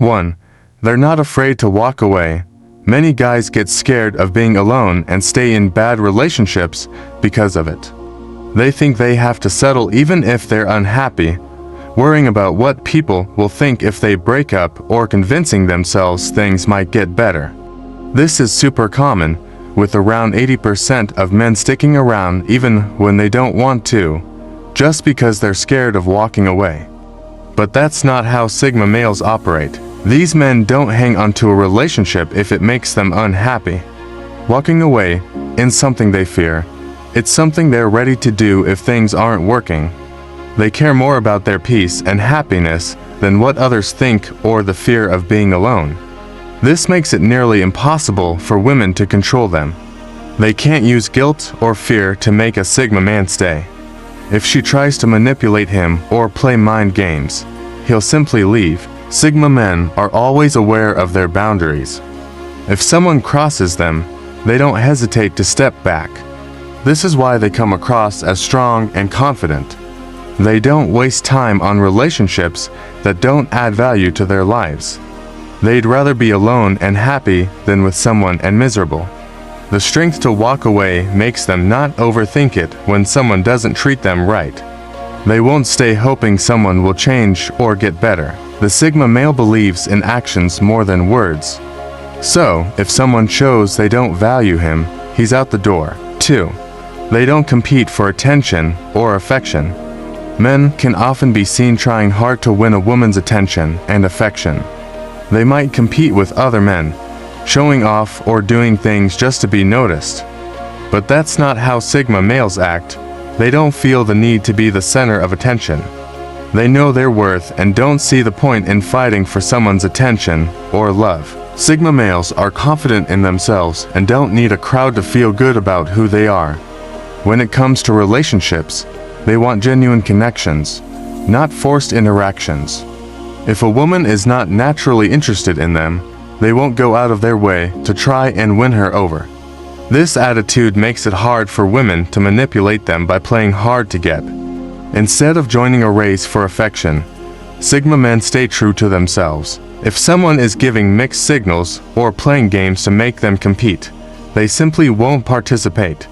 1. They're not afraid to walk away. Many guys get scared of being alone and stay in bad relationships because of it. They think they have to settle even if they're unhappy, worrying about what people will think if they break up or convincing themselves things might get better. This is super common, with around 80% of men sticking around even when they don't want to, just because they're scared of walking away. But that's not how Sigma males operate. These men don't hang onto a relationship if it makes them unhappy. Walking away in something they fear, it's something they're ready to do if things aren't working. They care more about their peace and happiness than what others think or the fear of being alone. This makes it nearly impossible for women to control them. They can't use guilt or fear to make a Sigma man stay. If she tries to manipulate him or play mind games, he'll simply leave. Sigma men are always aware of their boundaries. If someone crosses them, they don't hesitate to step back. This is why they come across as strong and confident. They don't waste time on relationships that don't add value to their lives. They'd rather be alone and happy than with someone and miserable. The strength to walk away makes them not overthink it when someone doesn't treat them right. They won't stay hoping someone will change or get better. The Sigma male believes in actions more than words. So, if someone shows they don't value him, he's out the door. 2. They don't compete for attention or affection. Men can often be seen trying hard to win a woman's attention and affection. They might compete with other men, showing off or doing things just to be noticed. But that's not how Sigma males act. They don't feel the need to be the center of attention. They know their worth and don't see the point in fighting for someone's attention or love. Sigma males are confident in themselves and don't need a crowd to feel good about who they are. When it comes to relationships, they want genuine connections, not forced interactions. If a woman is not naturally interested in them, they won't go out of their way to try and win her over. This attitude makes it hard for women to manipulate them by playing hard to get. Instead of joining a race for affection, Sigma men stay true to themselves. If someone is giving mixed signals or playing games to make them compete, they simply won't participate.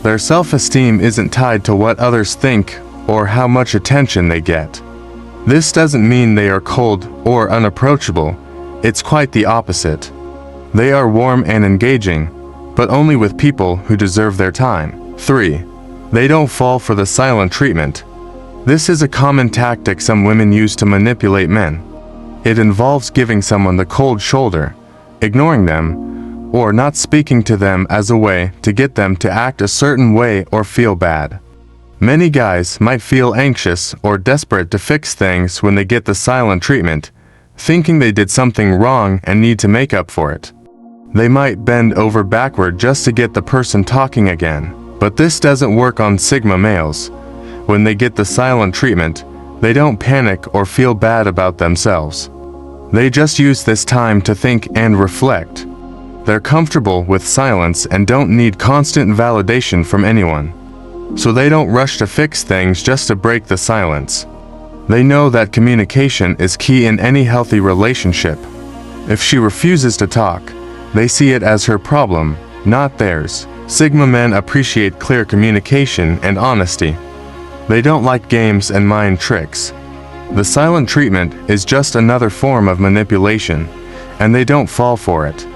Their self-esteem isn't tied to what others think or how much attention they get. This doesn't mean they are cold or unapproachable. It's quite the opposite. They are warm and engaging, but only with people who deserve their time. 3. They don't fall for the silent treatment. This is a common tactic some women use to manipulate men. It involves giving someone the cold shoulder, ignoring them, or not speaking to them as a way to get them to act a certain way or feel bad. Many guys might feel anxious or desperate to fix things when they get the silent treatment, thinking they did something wrong and need to make up for it. They might bend over backward just to get the person talking again. But this doesn't work on Sigma males. When they get the silent treatment, they don't panic or feel bad about themselves. They just use this time to think and reflect. They're comfortable with silence and don't need constant validation from anyone. So they don't rush to fix things just to break the silence. They know that communication is key in any healthy relationship. If she refuses to talk, they see it as her problem, not theirs. Sigma men appreciate clear communication and honesty. They don't like games and mind tricks. The silent treatment is just another form of manipulation, and they don't fall for it.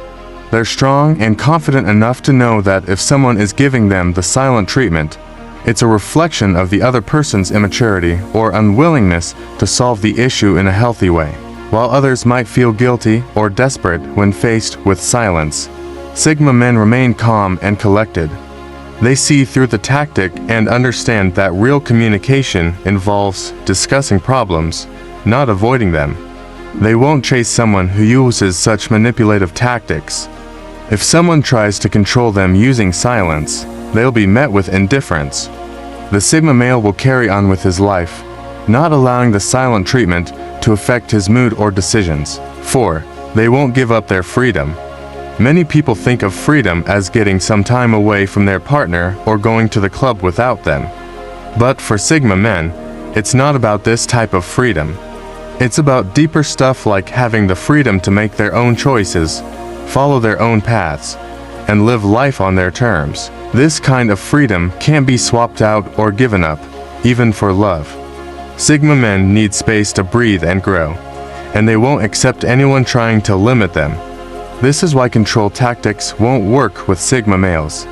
They're strong and confident enough to know that if someone is giving them the silent treatment, it's a reflection of the other person's immaturity or unwillingness to solve the issue in a healthy way. While others might feel guilty or desperate when faced with silence, Sigma men remain calm and collected. They see through the tactic and understand that real communication involves discussing problems, not avoiding them. They won't chase someone who uses such manipulative tactics. If someone tries to control them using silence, they'll be met with indifference. The Sigma male will carry on with his life, not allowing the silent treatment to affect his mood or decisions. 4. They won't give up their freedom. Many people think of freedom as getting some time away from their partner or going to the club without them. But for Sigma men, it's not about this type of freedom. It's about deeper stuff like having the freedom to make their own choices, follow their own paths, and live life on their terms. This kind of freedom can't be swapped out or given up, even for love. Sigma men need space to breathe and grow, and they won't accept anyone trying to limit them. This is why control tactics won't work with Sigma males.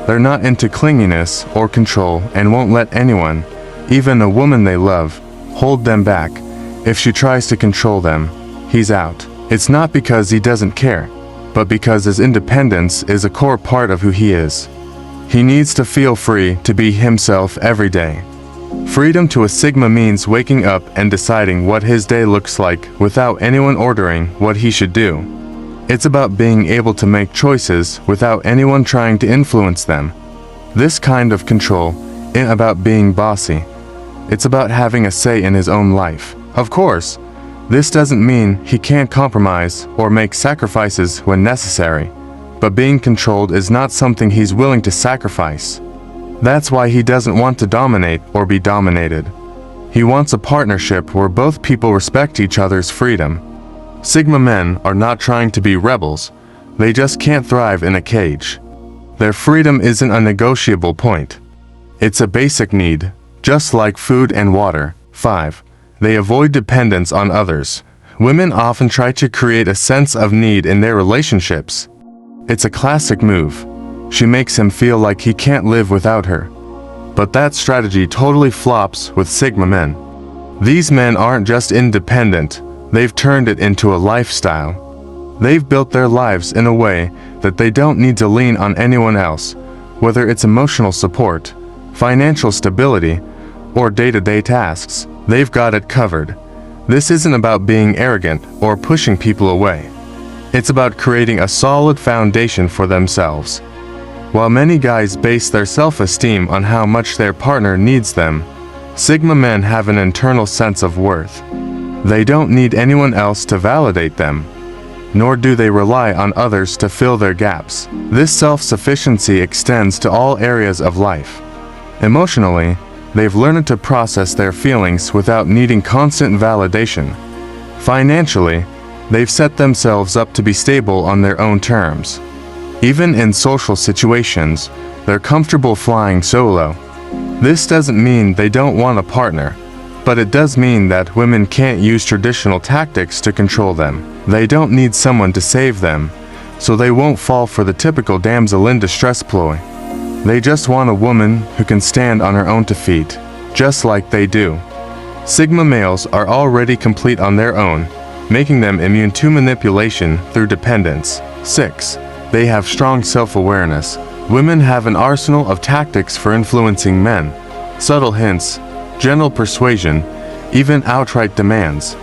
They're not into clinginess or control and won't let anyone, even a woman they love, hold them back. If she tries to control them, he's out. It's not because he doesn't care, but because his independence is a core part of who he is. He needs to feel free to be himself every day. Freedom to a Sigma means waking up and deciding what his day looks like without anyone ordering what he should do. It's about being able to make choices without anyone trying to influence them. This kind of control isn't about being bossy. It's about having a say in his own life. Of course, this doesn't mean he can't compromise or make sacrifices when necessary, but being controlled is not something he's willing to sacrifice. That's why he doesn't want to dominate or be dominated. He wants a partnership where both people respect each other's freedom. Sigma men are not trying to be rebels, they just can't thrive in a cage. Their freedom isn't a negotiable point. It's a basic need, just like food and water. 5. They avoid dependence on others. Women often try to create a sense of need in their relationships. It's a classic move. She makes him feel like he can't live without her. But that strategy totally flops with Sigma men. These men aren't just independent, they've turned it into a lifestyle. They've built their lives in a way that they don't need to lean on anyone else, whether it's emotional support, financial stability, or day-to-day tasks. They've got it covered. This isn't about being arrogant or pushing people away. It's about creating a solid foundation for themselves. While many guys base their self-esteem on how much their partner needs them, Sigma men have an internal sense of worth. They don't need anyone else to validate them, nor do they rely on others to fill their gaps. This self-sufficiency extends to all areas of life. Emotionally, they've learned to process their feelings without needing constant validation. Financially, they've set themselves up to be stable on their own terms. Even in social situations, they're comfortable flying solo. This doesn't mean they don't want a partner, but it does mean that women can't use traditional tactics to control them. They don't need someone to save them, so they won't fall for the typical damsel in distress ploy. They just want a woman who can stand on her own 2 feet, just like they do. Sigma males are already complete on their own, making them immune to manipulation through dependence. 6. They have strong self-awareness. Women have an arsenal of tactics for influencing men. Subtle hints, gentle persuasion, even outright demands.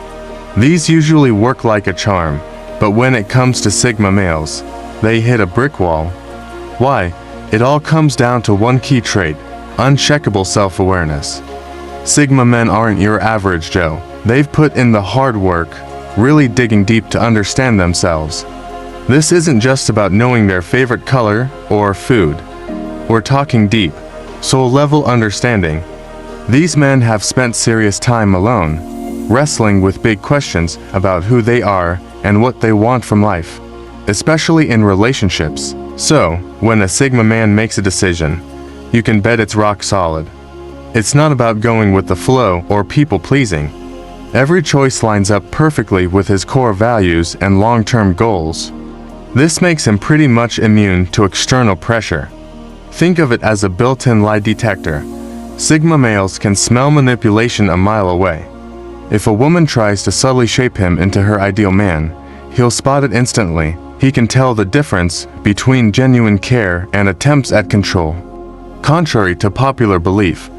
These usually work like a charm, but when it comes to Sigma males, they hit a brick wall. Why? It all comes down to one key trait: uncheckable self-awareness. Sigma men aren't your average Joe. They've put in the hard work, really digging deep to understand themselves. This isn't just about knowing their favorite color or food. We're talking deep, soul-level understanding. These men have spent serious time alone, wrestling with big questions about who they are and what they want from life, especially in relationships. So, when a Sigma man makes a decision, you can bet it's rock solid. It's not about going with the flow or people-pleasing. Every choice lines up perfectly with his core values and long-term goals. This makes him pretty much immune to external pressure. Think of it as a built-in lie detector. Sigma males can smell manipulation a mile away. If a woman tries to subtly shape him into her ideal man, he'll spot it instantly. He can tell the difference between genuine care and attempts at control. Contrary to popular belief,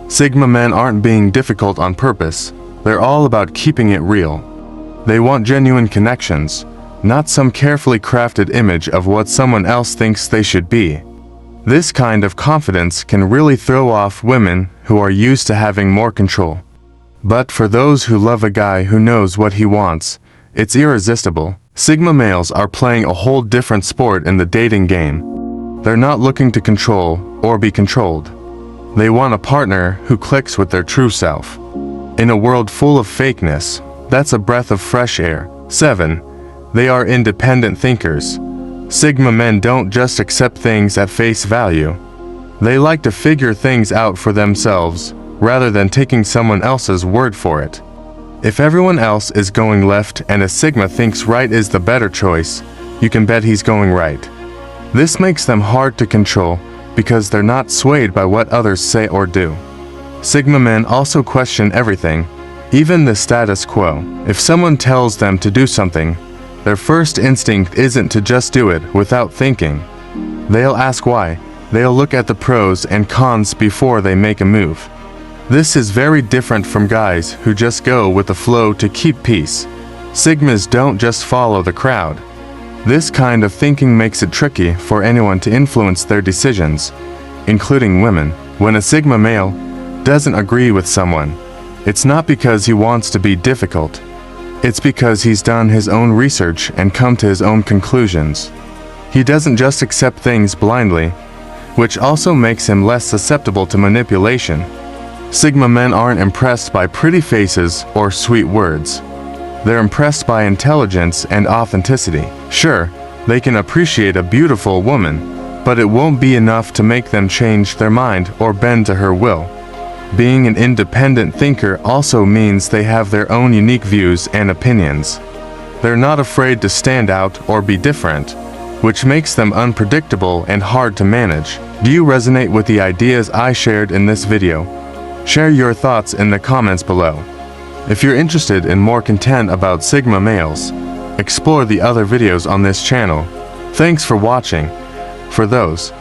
Sigma men aren't being difficult on purpose. They're all about keeping it real. They want genuine connections, not some carefully crafted image of what someone else thinks they should be. This kind of confidence can really throw off women who are used to having more control. But for those who love a guy who knows what he wants, it's irresistible. Sigma males are playing a whole different sport in the dating game. They're not looking to control or be controlled. They want a partner who clicks with their true self. In a world full of fakeness, That's a breath of fresh air. 7. They are independent thinkers. Sigma men don't just accept things at face value. They like to figure things out for themselves, rather than taking someone else's word for it. If everyone else is going left and a Sigma thinks right is the better choice, you can bet he's going right. This makes them hard to control because they're not swayed by what others say or do. Sigma men also question everything, even the status quo. If someone tells them to do something, their first instinct isn't to just do it without thinking. They'll ask why. They'll look at the pros and cons before they make a move. This is very different from guys who just go with the flow to keep peace. Sigmas don't just follow the crowd. This kind of thinking makes it tricky for anyone to influence their decisions, including women. When a Sigma male doesn't agree with someone, it's not because he wants to be difficult. It's because he's done his own research and come to his own conclusions. He doesn't just accept things blindly, which also makes him less susceptible to manipulation. Sigma men aren't impressed by pretty faces or sweet words. They're impressed by intelligence and authenticity. Sure, they can appreciate a beautiful woman, but it won't be enough to make them change their mind or bend to her will. Being an independent thinker also means they have their own unique views and opinions. They're not afraid to stand out or be different, which makes them unpredictable and hard to manage. Do you resonate with the ideas I shared in this video? Share your thoughts in the comments below. If you're interested in more content about Sigma males, explore the other videos on this channel. Thanks for watching. For those